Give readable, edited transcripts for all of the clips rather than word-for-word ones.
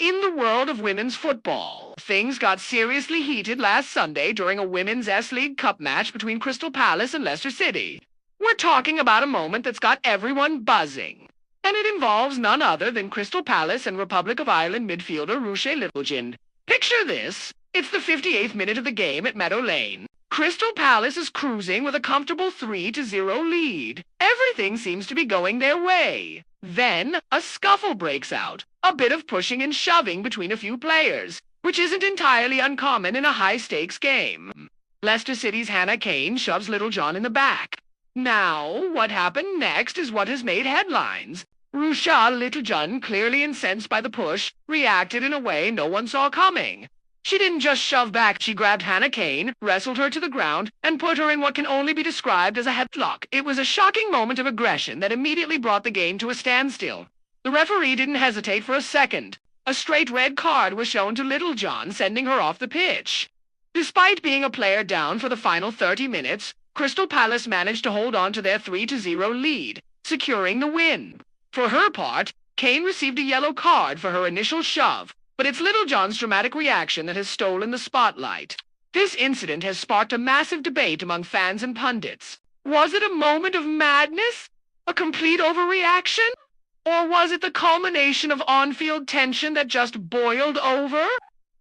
In the world of women's football, things got seriously heated last Sunday during a Women's S-League Cup match between Crystal Palace and Leicester City. We're talking about a moment that's got everyone buzzing, and it involves none other than Crystal Palace and Republic of Ireland midfielder Ruesha Littlejohn. Picture this. It's the 58th minute of the game at Meadow Lane. Crystal Palace is cruising with a comfortable 3-0 lead. Everything seems to be going their way. Then, a scuffle breaks out. A bit of pushing and shoving between a few players, which isn't entirely uncommon in a high-stakes game. Leicester City's Cain shoves Littlejohn in the back. Now, what happened next is what has made headlines. Ruesha Littlejohn, clearly incensed by the push, reacted in a way no one saw coming. She didn't just shove back, she grabbed Cain, wrestled her to the ground, and put her in what can only be described as a headlock. It was a shocking moment of aggression that immediately brought the game to a standstill. The referee didn't hesitate for a second. A straight red card was shown to Littlejohn, sending her off the pitch. Despite being a player down for the final 30 minutes, Crystal Palace managed to hold on to their 3-0 lead, securing the win. For her part, Cain received a yellow card for her initial shove, but it's Littlejohn's dramatic reaction that has stolen the spotlight. This incident has sparked a massive debate among fans and pundits. Was it a moment of madness? A complete overreaction? Or was it the culmination of on-field tension that just boiled over?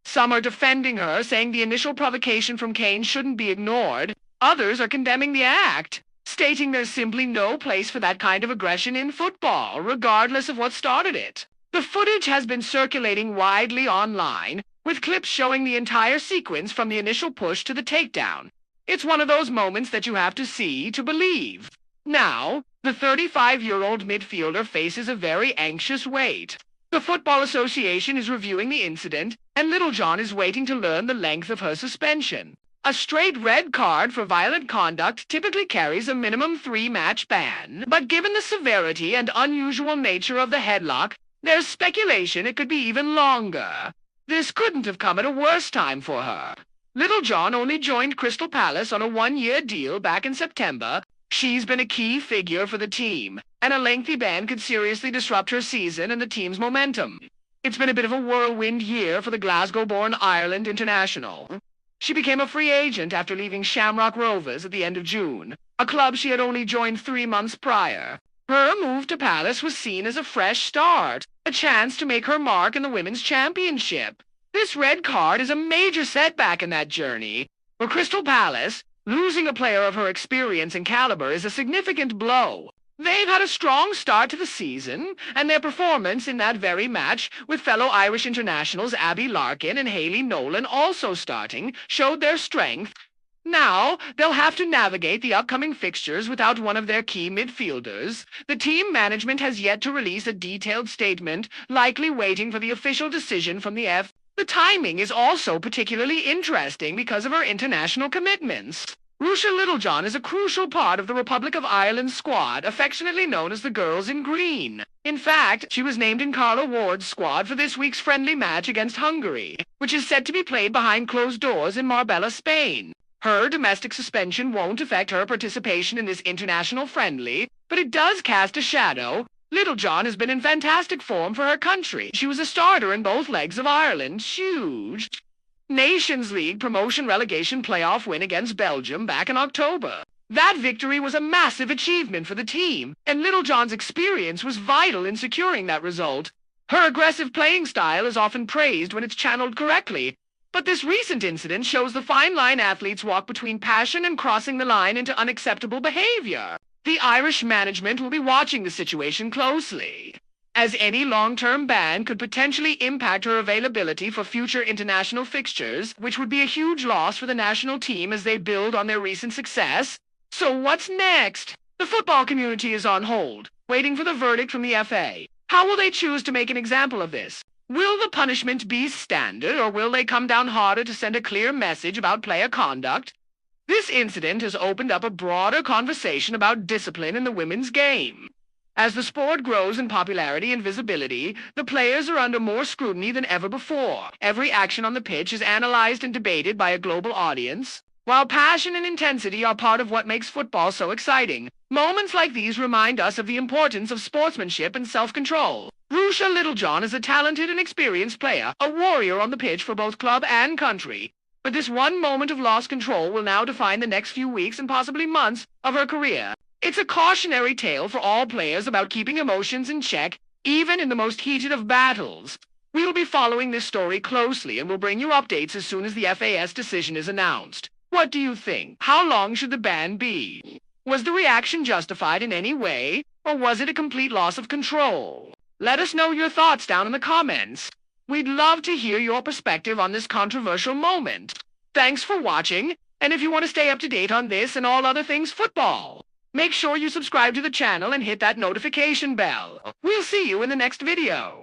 Some are defending her, saying the initial provocation from Cain shouldn't be ignored. Others are condemning the act, stating there's simply no place for that kind of aggression in football, regardless of what started it. The footage has been circulating widely online, with clips showing the entire sequence from the initial push to the takedown. It's one of those moments that you have to see to believe. Now, the 35-year-old midfielder faces a very anxious wait. The Football Association is reviewing the incident, and Littlejohn is waiting to learn the length of her suspension. A straight red card for violent conduct typically carries a minimum 3-match ban, but given the severity and unusual nature of the headlock, there's speculation it could be even longer. This couldn't have come at a worse time for her. Littlejohn only joined Crystal Palace on a 1-year deal back in September. She's been a key figure for the team, and a lengthy ban could seriously disrupt her season and the team's momentum. It's been a bit of a whirlwind year for the Glasgow-born Ireland international. She became a free agent after leaving Shamrock Rovers at the end of June, a club she had only joined 3 months prior. Her move to Palace was seen as a fresh start, a chance to make her mark in the Women's Championship. This red card is a major setback in that journey. For Crystal Palace, losing a player of her experience and caliber is a significant blow. They've had a strong start to the season, and their performance in that very match, with fellow Irish internationals Abby Larkin and Hayley Nolan also starting, showed their strength. Now, they'll have to navigate the upcoming fixtures without one of their key midfielders. The team management has yet to release a detailed statement, likely waiting for the official decision from the F. The timing is also particularly interesting because of her international commitments. Ruesha Littlejohn is a crucial part of the Republic of Ireland squad, affectionately known as the Girls in Green. In fact, she was named in Carla Ward's squad for this week's friendly match against Hungary, which is set to be played behind closed doors in Marbella, Spain. Her domestic suspension won't affect her participation in this international friendly, but it does cast a shadow. Littlejohn has been in fantastic form for her country. She was a starter in both legs of Ireland's huge Nations League promotion-relegation playoff win against Belgium back in October. That victory was a massive achievement for the team, and Littlejohn's experience was vital in securing that result. Her aggressive playing style is often praised when it's channeled correctly, but this recent incident shows the fine line athletes walk between passion and crossing the line into unacceptable behavior. The Irish management will be watching the situation closely, as any long-term ban could potentially impact her availability for future international fixtures, which would be a huge loss for the national team as they build on their recent success. So what's next? The football community is on hold, waiting for the verdict from the FA. How will they choose to make an example of this? Will the punishment be standard, or will they come down harder to send a clear message about player conduct? This incident has opened up a broader conversation about discipline in the women's game. As the sport grows in popularity and visibility, the players are under more scrutiny than ever before. Every action on the pitch is analyzed and debated by a global audience. While passion and intensity are part of what makes football so exciting, moments like these remind us of the importance of sportsmanship and self-control. Ruesha Littlejohn is a talented and experienced player, a warrior on the pitch for both club and country. But this one moment of lost control will now define the next few weeks and possibly months of her career. It's a cautionary tale for all players about keeping emotions in check, even in the most heated of battles. We'll be following this story closely and will bring you updates as soon as the FAS decision is announced. What do you think? How long should the ban be? Was the reaction justified in any way, or was it a complete loss of control? Let us know your thoughts down in the comments. We'd love to hear your perspective on this controversial moment. Thanks for watching, and if you want to stay up to date on this and all other things football, make sure you subscribe to the channel and hit that notification bell. We'll see you in the next video.